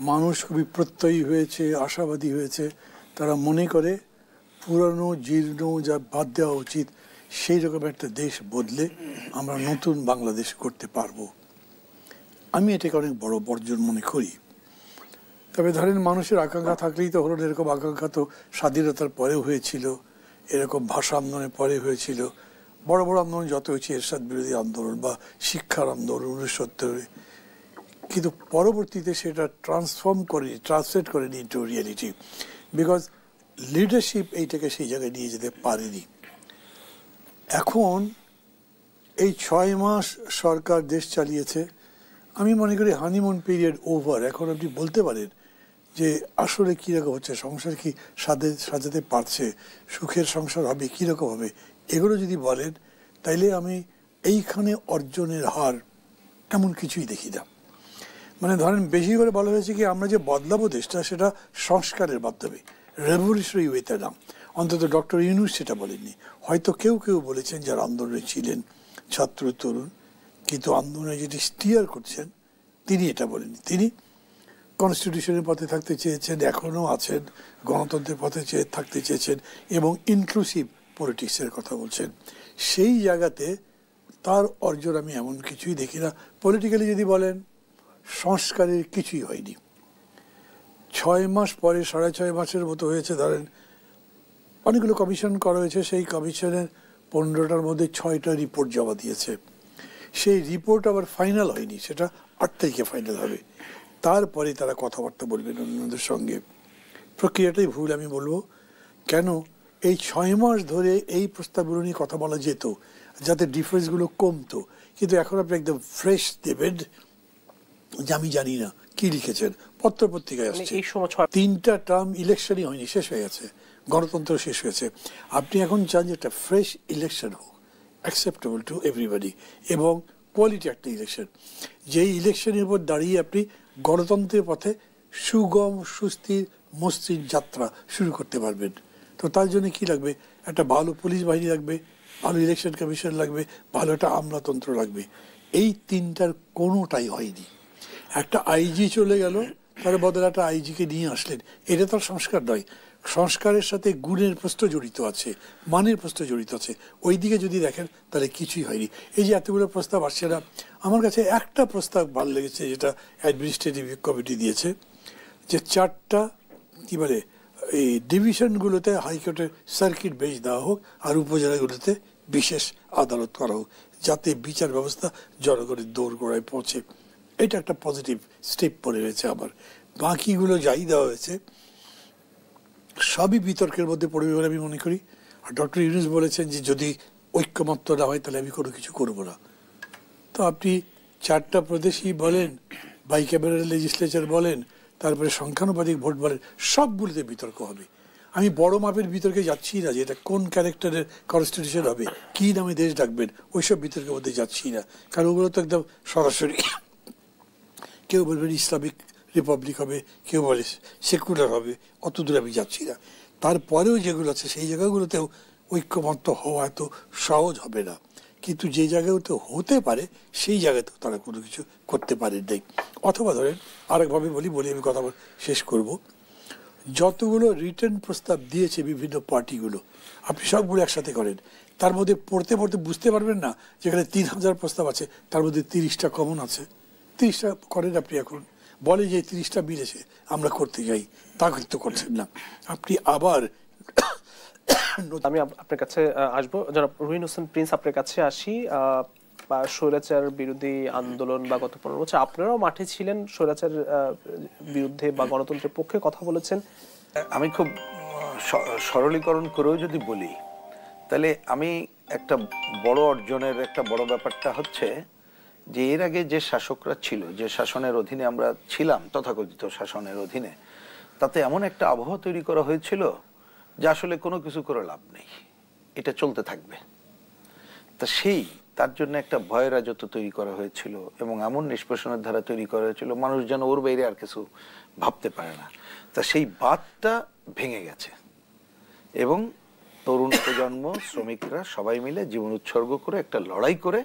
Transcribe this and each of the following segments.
মানুষ খুবই প্রত্যয়ী হয়েছে, আশাবাদী হয়েছে। তারা মনে করে পুরনো জীর্ণ যা বাদ দেওয়া উচিত, সেই রকম একটা দেশ বদলে আমরা নতুন বাংলাদেশ করতে পারবো। আমি এটাকে অনেক বড় বর্জন মনে করি। তবে ধরেন মানুষের আকাঙ্ক্ষা থাকলেই তো হলো, এরকম আকাঙ্ক্ষা তো স্বাধীনতার পরেও হয়েছিল, এরকম ভাষা আন্দোলনের পরে হয়েছিল, বড় বড় আন্দোলন যত হয়েছে, এরশাদ বিরোধী আন্দোলন বা শিক্ষার আন্দোলন 1970। কিন্তু পরবর্তীতে সেটা ট্রান্সলেট করেনি ইন্টু রিয়েলিটি, বিকজ লিডারশিপ এইটাকে সেই জায়গায় নিয়ে যেতে পারেনি। এখন এই 6 মাস সরকার দেশ চালিয়েছে, আমি মনে করি হানিমুন পিরিয়ড ওভার। এখন আপনি বলতে পারেন যে আসলে কীরকম হচ্ছে, সংসার কি সাজাতে পারছে, সুখের সংসার হবে, কীরকম হবে, এগুলো যদি বলেন তাইলে আমি এইখানে অর্জনের হার এমন কিছুই দেখি না। মানে ধরেন বেশি করে বলা হয়েছে কি আমরা যে বদলাবো দেশটা, সেটা সংস্কারের মাধ্যমে, রেভলিউশনারি ওয়েতে না। অন্তত ডক্টর ইউনূস সেটা বলেননি। হয়তো কেউ কেউ বলেছেন যারা আন্দোলনে ছিলেন, ছাত্র তরুণ, কিন্তু আন্দোলনে যেটি স্টিয়ার করছেন তিনি এটা বলেননি। তিনি কনস্টিটিউশনের পথে থাকতে চেয়েছেন, এখনও আছেন, গণতন্ত্রের পথে থাকতে চেয়েছেন এবং ইনক্লুসিভ পলিটিক্সের কথা বলছেন। সেই জায়গাতে তার অর্জন আমি এমন কিছুই দেখি না। পলিটিক্যালি যদি বলেন, সংস্কারের কিছুই হয়নি। 6 মাস পরে 6.5 মাসের মতো হয়েছে, ধরেন অনেকগুলো কমিশন করা হয়েছে, সেই কমিশনের 15টার মধ্যে 6টা রিপোর্ট জমা দিয়েছে। সেই রিপোর্ট আবার ফাইনাল হয়নি, সেটা 8 তারিখে ফাইনাল হবে। তারপরে তারা কথাবার্তা বলবেন অন্যদের সঙ্গে। প্রক্রিয়াটাই ভুল আমি বলবো। কেন এই 6 মাস ধরে এই প্রস্তাবগুলো নিয়ে কথা বলা যেত, যাতে ডিফারেন্সগুলো কমতো, কিন্তু এখন আপনি একদম ফ্রেশ দেবেন যে আমি জানি না কি লিখেছেন, পত্রপত্রিকায় আসছে। 3টা টার্ম ইলেকশনই হয়নি, শেষ হয়ে গেছে, গণতন্ত্র শেষ হয়েছে। আপনি এখন চান যে একটা ফ্রেশ ইলেকশন হোক, অ্যাকসেপ্টেবল টু এভরিবডি, এবং কোয়ালিটি একটা ইলেকশন, যেই ইলেকশনের উপর দাঁড়িয়ে আপনি গণতন্ত্রের পথে সুগম সুস্থির মসৃণ যাত্রা শুরু করতে পারবেন। তো তার জন্য কি লাগবে? একটা ভালো পুলিশ বাহিনী লাগবে, ভালো ইলেকশন কমিশন লাগবে, ভালো একটা আমলাতন্ত্র লাগবে। এই 3টার কোনোটাই হয়নি। একটা আইজি চলে গেল, তার বদলে একটা আইজিকে নিয়ে আসলেন, এটা তো সংস্কার নয়। সংস্কারের সাথে গুণের প্রশ্ন জড়িত আছে, মানের প্রশ্ন জড়িত আছে। ওই দিকে যদি দেখেন তাহলে কিছুই হয়নি। এই যে এতগুলো প্রস্তাব আসছে না, আমার কাছে একটা প্রস্তাব ভালো লেগেছে, যেটা অ্যাডমিনিস্ট্রেটিভ কমিটি দিয়েছে, যে 4টা কি বলে এই ডিভিশনগুলোতে হাইকোর্টের সার্কিট বেঞ্চ দেওয়া হোক, আর উপজেলাগুলোতে বিশেষ আদালত করা হোক, যাতে বিচার ব্যবস্থা জনগণের দোরগোড়ায় পৌঁছে। এটা একটা পজিটিভ স্টেপ পড়ে রয়েছে। আমার বাকিগুলো যাই দেওয়া হয়েছে সবই বিতর্কের মধ্যে পড়বে বলে আমি মনে করি। আর ডক্টর ইউনূস বলেছেন যে যদি ঐক্যমত্য না হয় তাহলে আমি কোনো কিছু করব না। তো আপনি 4টা প্রদেশই বলেন, বাইক্যামেরাল লেজিসলেচার বলেন, তারপরে সংখ্যানুপাতিক ভোট বলেন, সবগুলোতে বিতর্ক হবে। আমি বড় মাপের বিতর্কে যাচ্ছি না, যে এটা কোন ক্যারেক্টারের কনস্টিটিউশন হবে, কী নামে দেশ ডাকবেন, ওইসব বিতর্কের মধ্যে যাচ্ছি না, কারণ ওগুলো তো একদম সরাসরি। কেউ বলবেন ইসলামিক রিপাবলিক হবে, কেউ বলে সেকুলার হবে, অত দূরে আমি যাচ্ছি না। তারপরেও যেগুলো আছে সেই জায়গাগুলোতেও ঐক্যমত্য হওয়া এত সহজ হবে না, কিন্তু যে জায়গাগুলোতে হতে পারে সেই জায়গাতেও তারা কোনো কিছু করতে পারে নাই। অথবা ধরেন আরেকভাবে বলি আমি কথা শেষ করব, যতগুলো রিটার্ন প্রস্তাব দিয়েছে বিভিন্ন পার্টিগুলো, আপনি সবগুলো একসাথে করেন, তার মধ্যে পড়তে পড়তে বুঝতে পারবেন না যেখানে 3000 প্রস্তাব আছে তার মধ্যে 30টা কমন আছে। 30টা করেন আপনি। এখন বলে যে 30টা মিলেছে আমরা করতে যাই, তা কিন্তু করছেন না। আপনি আবার আমি আপনার কাছে আসবো, জনাব রুহিন হোসেন প্রিন্স, আপনার কাছে আসি। স্বৈরাচার বিরোধী আন্দোলন বা গত 15 বছর আপনারাও মাঠে ছিলেন, স্বৈরাচার বিরুদ্ধে বা গণতন্ত্রের পক্ষে কথা বলেছেন। আমি খুব সরলীকরণ করেও যদি বলি, তাহলে আমি একটা বড় অর্জনের একটা বড় ব্যাপারটা হচ্ছে যে এর আগে যে শাসকরা ছিল, যে শাসনের অধীনে আমরা ছিলাম, তথাকথিত শাসনের অধীনে, তাতে এমন একটা আবহাওয়া তৈরি করা হয়েছিল যে আসলে কোনো কিছু করে লাভ নেই, এটা চলতে থাকবে। তা তার জন্য একটা ভয় রাজত্ব তৈরি করা হয়েছিল এবং এমন নিষ্পেষণের ধারা তৈরি করা হয়েছিল মানুষ যেন ওর বাইরে আর কিছু ভাবতে পারে না। তা সেই বাঁধটা ভেঙে গেছে এবং তরুণ প্রজন্ম, শ্রমিকরা সবাই মিলে জীবন উৎসর্গ করে একটা লড়াই করে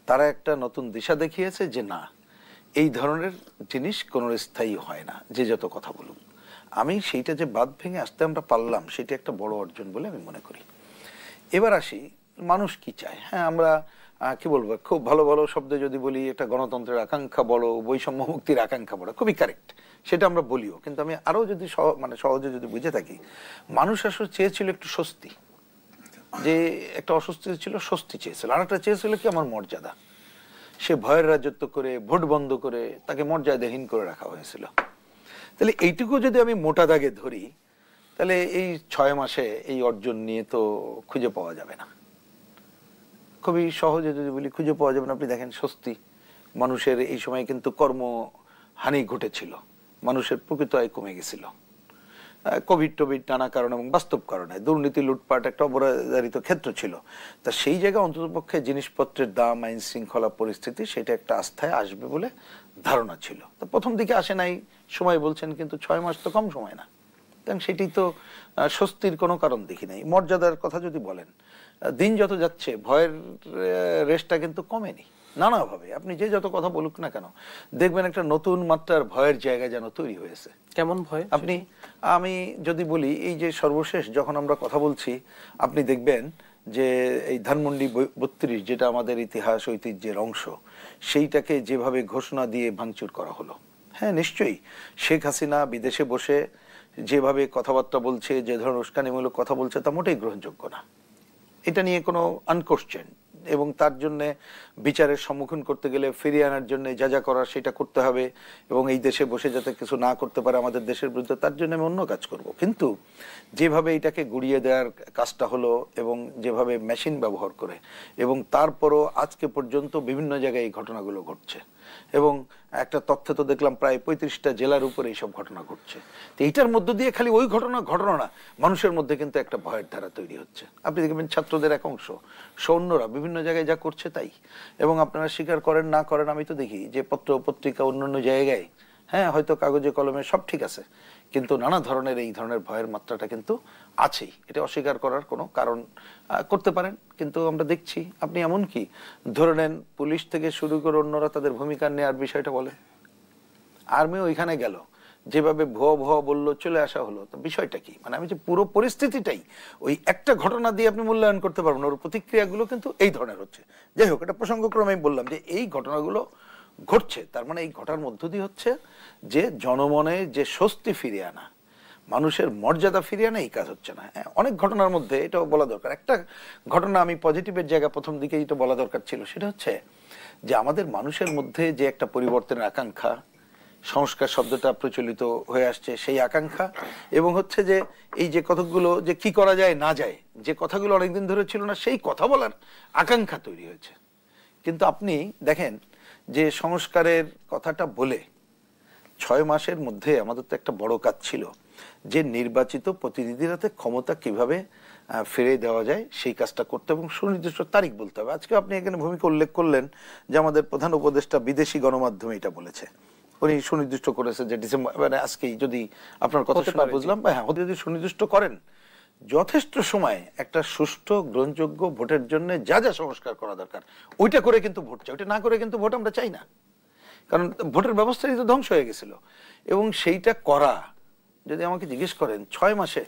তারা একটা নতুন দিশা দেখিয়েছে যে না, এই ধরনের জিনিস কোনো স্থায়ী হয় না, যে যত কথা বলুক। আমি সেইটা যে বাদ ভেঙে আসতে আমরা পারলাম, সেটা একটা বড় অর্জন বলে আমি মনে করি। এবার আসি মানুষ কি চায়। হ্যাঁ, আমরা কি বলবো, খুব ভালো ভালো শব্দে যদি বলি, এটা গণতন্ত্রের আকাঙ্ক্ষা বড়, বৈষম্য মুক্তির আকাঙ্ক্ষা বড়, খুবই কারেক্ট, সেটা আমরা বলিও। কিন্তু আমি আরো যদি সহজে যদি বুঝে থাকি, মানুষ আসলে চেয়েছিল একটু স্বস্তি, যে একটা অস্বস্তি ছিল, স্বস্তি চেয়েছিল। আর একটা চেয়েছিল কি, আমার মর্যাদা। সে ভয়ের রাজত্ব করে, ভোট বন্ধ করে তাকে মর্যাদাহীন করে রাখা হয়েছিল। তাহলে এইটুকু যদি আমি মোটা দাগে ধরি, তাহলে এই 6 মাসে এই অর্জন নিয়ে তো খুঁজে পাওয়া যাবে না। খুবই সহজে যদি বলি, খুঁজে পাওয়া যাবে না। আপনি দেখেন, স্বস্তি, মানুষের এই সময় কিন্তু কর্মহানি ঘটেছিল, মানুষের প্রকৃত আয় কমে গেছিল, কোভিড টোভিড নানা কারণ এবং বাস্তব কারণে, দুর্নীতি লুটপাট একটা অপরাধিত ক্ষেত্র ছিল। তা সেই জায়গায় অন্ততপক্ষে জিনিসপত্রের দাম, আইন শৃঙ্খলা পরিস্থিতি, সেটা একটা আস্থায় আসবে বলে ধারণা ছিল। তো প্রথম দিকে আসে নাই, সময় বলছেন, কিন্তু 6 মাস তো কম সময় না। কারণ সেটি তো স্বস্তির কোনো কারণ দেখি নাই। মর্যাদার কথা যদি বলেন, দিন যত যাচ্ছে ভয়ের রেশটা কিন্তু কমেনি নানাভাবে। আপনি যে যত কথা বলুক না কেন, দেখবেন একটা নতুন মাত্রার ভয়ের জায়গা যেন তৈরি হয়েছে। কেমন ভয়? আমি যদি বলি, এই যে সর্বশেষ যখন আমরা কথা বলছি, আপনি দেখবেন যে এই ধানমন্ডি 32, যেটা আমাদের ইতিহাস ঐতিহ্যের অংশ, সেইটাকে যেভাবে ঘোষণা দিয়ে ভাঙচুর করা হলো। হ্যাঁ, নিশ্চয়ই শেখ হাসিনা বিদেশে বসে যেভাবে কথাবার্তা বলছে, যে ধরনের উস্কানিমূলক কথা বলছে, তা মোটেই গ্রহণযোগ্য না। এটা নিয়ে কোনো আনকোশ্চেন, এবং তার জন্য বিচারের সম্মুখীন করতে গেলে ফিরিয়ে আনার জন্য যা যা করার সেটা করতে হবে, এবং এই দেশে বসে যাতে কিছু না করতে পারে আমাদের দেশের বিরুদ্ধে, তার জন্য আমি অন্য কাজ করব। কিন্তু যেভাবে এটাকে গুড়িয়ে দেওয়ার কাজটা হলো, এবং যেভাবে মেশিন ব্যবহার করে, এবং তারপরও আজকে পর্যন্ত বিভিন্ন জায়গায় এই ঘটনাগুলো ঘটছে, এবং একটা তথ্য তো দেখলাম প্রায় 35টা জেলার উপরে এইসব ঘটনা ঘটছে। তো এইটার মধ্য দিয়ে খালি ওই ঘটনা না, মানুষের মধ্যে কিন্তু একটা ভয়ের ধারা তৈরি হচ্ছে। আপনি দেখবেন ছাত্রদের এক অংশ, সৈন্যরা বিভিন্ন জায়গায় যা করছে তাই। এবং আপনারা স্বীকার করেন না করেন, আমি তো দেখি যে পত্র পত্রিকা অন্যান্য জায়গায়, হ্যাঁ হয়তো কাগজে কলমে সব ঠিক আছে, কিন্তু নানা ধরনের এই ধরনের ভয়ের মাত্রাটা কিন্তু আছেই। এটা অস্বীকার করার কোনো কারণ করতে পারেন, কিন্তু আমরা দেখছি। আপনি এমন কি ধরে নেন, পুলিশ থেকে শুরু করে অন্যরা তাদের ভূমিকা নেওয়ার বিষয়টা বলে, আর্মি ওইখানে গেল, যেভাবে ভুয়া বললো, চলে আসা হলো। তো বিষয়টা কি, মানে আমি যে পুরো পরিস্থিতিটাই ওই একটা ঘটনা দিয়ে আপনি মূল্যায়ন করতে পারবেন, ওর প্রতিক্রিয়াগুলো কিন্তু এই ধরনের হচ্ছে। যাই হোক, এটা প্রসঙ্গক্রমে আমি বললাম যে এই ঘটনাগুলো ঘটছে, তার মানে এই ঘটার মধ্য দিয়ে হচ্ছে যে জনমনে যে স্বস্তি ফিরিয়ে আনা, মানুষের মর্যাদা ফিরিয়ে আনা, এই কাজ হচ্ছে না। অনেক ঘটনার মধ্যে এটাও বলা দরকার। একটা ঘটনা আমি পজিটিভের জায়গা প্রথম দিকে এটা বলা দরকার ছিল, সেটা হচ্ছে যে আমাদের মানুষের মধ্যে যে একটা পরিবর্তনের আকাঙ্ক্ষা, সংস্কার শব্দটা প্রচলিত হয়ে আসছে, সেই আকাঙ্ক্ষা, এবং হচ্ছে যে এই যে কতগুলো যে কি করা যায় না যায়, যে কথাগুলো অনেকদিন ধরে ছিল না, সেই কথা বলার আকাঙ্ক্ষা তৈরি হয়েছে। কিন্তু আপনি দেখেন যে সংস্কারের কথাটা বলে 6 মাসের মধ্যে আমাদের তো একটা বড় কাজ ছিল, যে নির্বাচিত প্রতিনিধিরাতে ক্ষমতা কিভাবে ফিরে দেওয়া যায় সেই কাজটা করতে, এবং সুনির্দিষ্ট তারিখ বলতে হবে। আজকে আপনি এখানে ভূমিকা উল্লেখ করলেন যে আমাদের প্রধান উপদেষ্টা বিদেশি গণমাধ্যমে এটা বলেছে, উনি সুনির্দিষ্ট করেছে যে ডিসেম্বর, মানে আজকেই যদি আপনার কথা শুনে বুঝলাম, হ্যাঁ, যদি সুনির্দিষ্ট করেন, যথেষ্ট সময় একটা সুষ্ঠু গ্রহণযোগ্য ভোটের জন্য যা যা সংস্কার করা দরকার ওইটা করে কিন্তু ভোট চাই, ওইটা না করে কিন্তু ভোট আমরা চাই না। কারণ ভোটের ব্যবস্থাই তো ধ্বংস হয়ে গেছিল। এবং সেইটা করা, যদি আমাকে জিজ্ঞেস করেন 6 মাসে,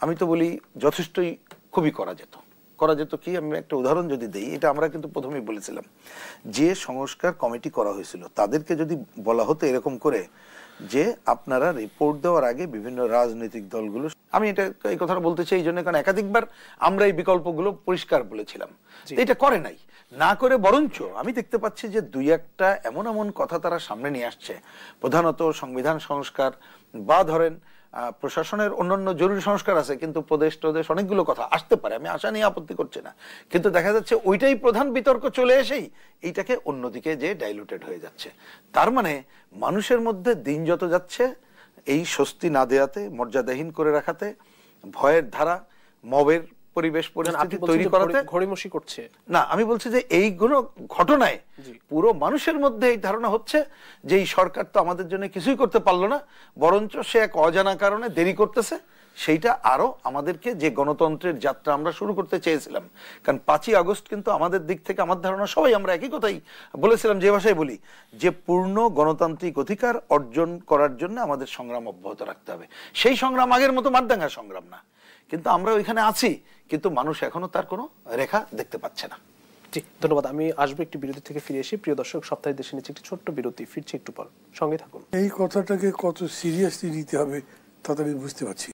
আমি তো বলি যথেষ্টই, খুবই করা যেত। কি, আমি একটা উদাহরণ যদি দেই, এটা আমরা কিন্তু প্রথমেই বলেছিলাম, যে সংস্কার কমিটি করা হয়েছিল তাদেরকে যদি বলা হতো এরকম করে যে আপনারা রিপোর্ট দেওয়ার আগে বিভিন্ন রাজনৈতিক দলগুলো, আমি এই কথাটা বলতে চাই এই জন্য কারণ একাধিকবার আমরা এই বিকল্পগুলো পরিষ্কার বলেছিলাম, এটা করে নাই। না করে বরঞ্চ আমি দেখতে পাচ্ছি যে 2-1টা এমন কথা তারা সামনে নিয়ে আসছে, প্রধানত সংবিধান সংস্কার, বা ধরেন প্রশাসনের অন্যান্য জরুরি সংস্কার আছে, কিন্তু প্রদেশ অনেকগুলো কথা আসতে পারে, আমি আশা নিয়ে আপত্তি করছি না, কিন্তু দেখা যাচ্ছে ওইটাই প্রধান বিতর্ক চলে এসেই এইটাকে অন্যদিকে যে ডাইলুটেড হয়ে যাচ্ছে। তার মানে মানুষের মধ্যে দিন যত যাচ্ছে, এই স্বস্তি না দেয়াতে, মর্যাদাহীন করে রাখাতে, ভয়ের ধারা, মবের পরিবেশ পরিস্থিতি তৈরি করাতে ঘড়িমসি করছে না। আমি বলছি যে এইগুলো ঘটনায় পুরো মানুষের মধ্যে এই ধারণা হচ্ছে যে এই সরকার তো আমাদের জন্য কিছুই করতে পারলো না, বরঞ্চ সে এক অজানা কারণে দেরি করতেছে, সেইটা আরো আমাদেরকে যে গণতন্ত্রের যাত্রা আমরা শুরু করতে চেয়েছিলাম, কারণ 5ই আগস্ট কিন্তু আমাদের দিক থেকে আমার ধারণা সবাই আমরা একই কথাই বলেছিলাম, যে ভাষায় বলি, যে পূর্ণ গণতান্ত্রিক অধিকার অর্জন করার জন্য আমাদের সংগ্রাম অব্যাহত রাখতে হবে। সেই সংগ্রাম আগের মতো মারদাঙ্গার সংগ্রাম না, কিন্তু আমরা ওইখানে আছি, কিন্তু মানুষ এখনো তার কোনো রেখা দেখতে পাচ্ছে না। জি, ধন্যবাদ। আমি আসবো একটি বিরতি থেকে ফিরে এসে। প্রিয় দর্শক, সপ্তাহে দেশে নিচ্ছে একটি ছোট্ট বিরতি, ফিরছি একটু পর, সঙ্গে থাকুন। এই কথাটাকে কত সিরিয়াসলি নিতে হবে তা তো আমি বুঝতে পারছি।